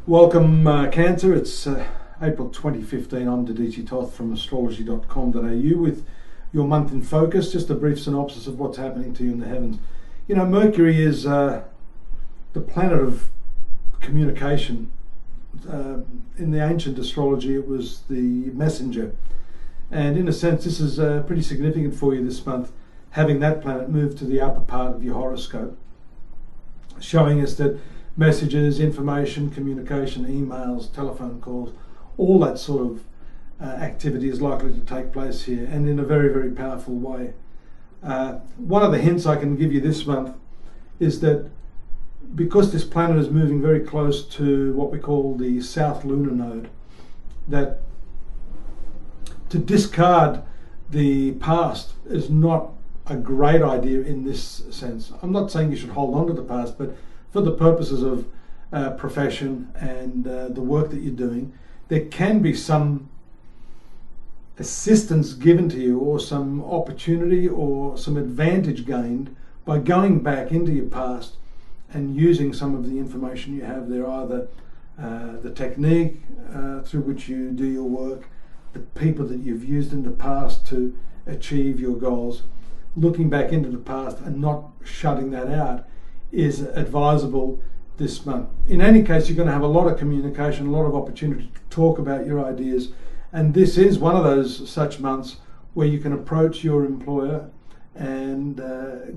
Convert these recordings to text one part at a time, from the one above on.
Welcome, Cancer. It's April 2015. I'm Dadhichi Toth from astrology.com.au with your month in focus. Just a brief synopsis of what's happening to you in the heavens. You know, Mercury is the planet of communication. In the ancient astrology, it was the messenger. And in a sense, this is pretty significant for you this month, having that planet move to the upper part of your horoscope, showing us that messages, information, communication, emails, telephone calls, all that sort of activity is likely to take place here, and in a very, very powerful way. One of the hints I can give you this month is that because this planet is moving very close to what we call the South Lunar Node, that to discard the past is not a great idea in this sense. I'm not saying you should hold on to the past, but for the purposes of profession and the work that you're doing, there can be some assistance given to you or some opportunity or some advantage gained by going back into your past and using some of the information you have there, either the technique through which you do your work, the people that you've used in the past to achieve your goals. Looking back into the past and not shutting that out is advisable this month. In any case, you're going to have a lot of communication, a lot of opportunity to talk about your ideas, and this is one of those such months where you can approach your employer and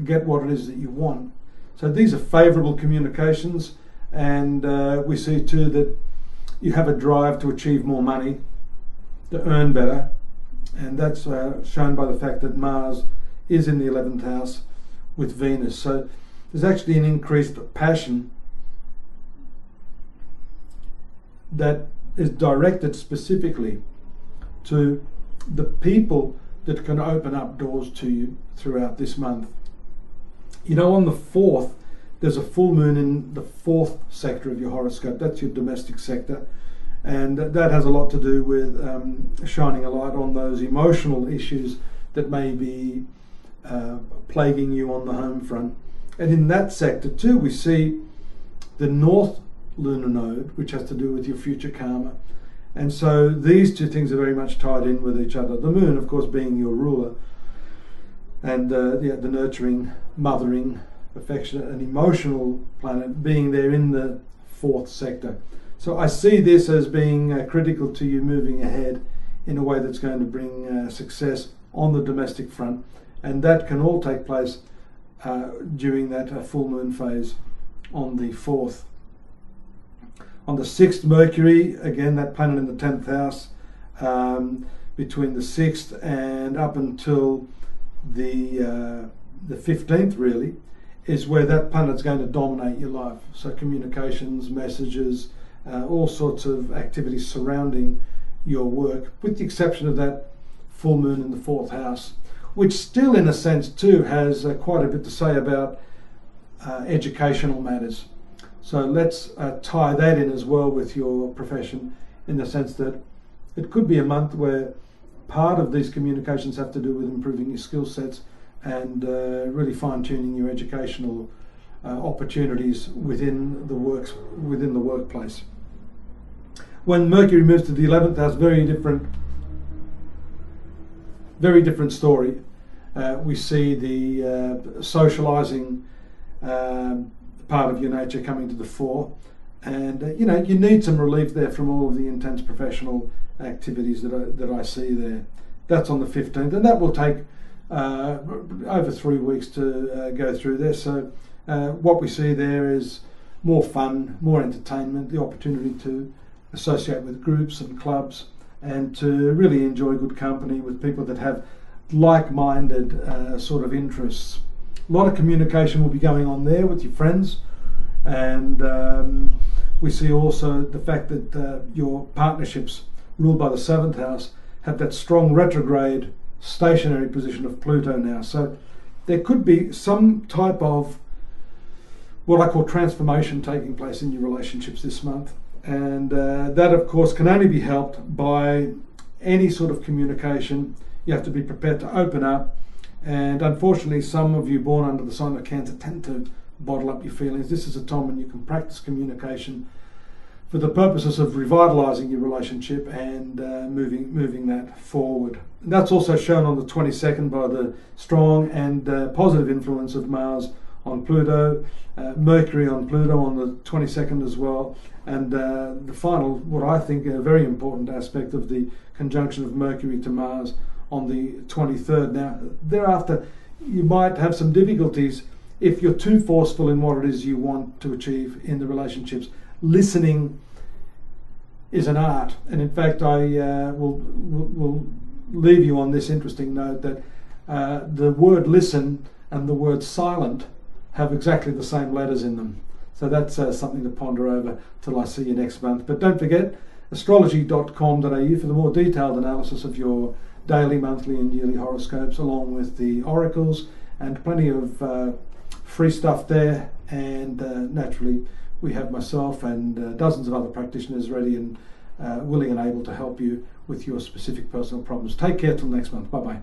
get what it is that you want. So these are favourable communications, and we see too that you have a drive to achieve more money, to earn better, and that's shown by the fact that Mars is in the 11th house with Venus. So there's actually an increased passion that is directed specifically to the people that can open up doors to you throughout this month. You know, on the 4th, there's a full moon in the 4th sector of your horoscope. That's your domestic sector. And that has a lot to do with shining a light on those emotional issues that may be plaguing you on the home front. And in that sector too, we see the North Lunar Node, which has to do with your future karma. And so these two things are very much tied in with each other. The moon, of course, being your ruler, and the nurturing, mothering, affectionate and emotional planet being there in the 4th sector. So I see this as being critical to you moving ahead in a way that's going to bring success on the domestic front. And that can all take place during that full moon phase on the 4th. On the 6th, Mercury, again that planet in the 10th house, between the 6th and up until the 15th really, is where that planet's going to dominate your life. So communications, messages, all sorts of activities surrounding your work, with the exception of that full moon in the 4th house, which still in a sense too has quite a bit to say about educational matters. So let's tie that in as well with your profession, in the sense that it could be a month where part of these communications have to do with improving your skill sets and really fine-tuning your educational opportunities within the workplace. When Mercury moves to the 11th house, very different story. We see the socializing part of your nature coming to the fore, and you need some relief there from all of the intense professional activities that I see there. That's on the 15th, and that will take over 3 weeks to go through there. So what we see there is more fun, more entertainment, the opportunity to associate with groups and clubs, and to really enjoy good company with people that have like-minded sort of interests. A lot of communication will be going on there with your friends, and we see also the fact that your partnerships ruled by the 7th house have that strong retrograde stationary position of Pluto now. So there could be some type of what I call transformation taking place in your relationships this month, and that of course can only be helped by any sort of communication. You have to be prepared to open up, and unfortunately some of you born under the sign of Cancer tend to bottle up your feelings. This is a time when you can practice communication for the purposes of revitalising your relationship and moving that forward. And that's also shown on the 22nd by the strong and positive influence of Mars on Pluto, Mercury on Pluto on the 22nd as well, and the final, what I think a very important aspect of the conjunction of Mercury to Mars on the 23rd. Now, thereafter, you might have some difficulties if you're too forceful in what it is you want to achieve in the relationships. Listening is an art, and in fact I will leave you on this interesting note that the word listen and the word silent have exactly the same letters in them. So that's something to ponder over till I see you next month. But don't forget, astrology.com.au for the more detailed analysis of your daily, monthly and yearly horoscopes, along with the oracles, and plenty of free stuff there. And naturally, we have myself and dozens of other practitioners ready and willing and able to help you with your specific personal problems. Take care till next month. Bye-bye.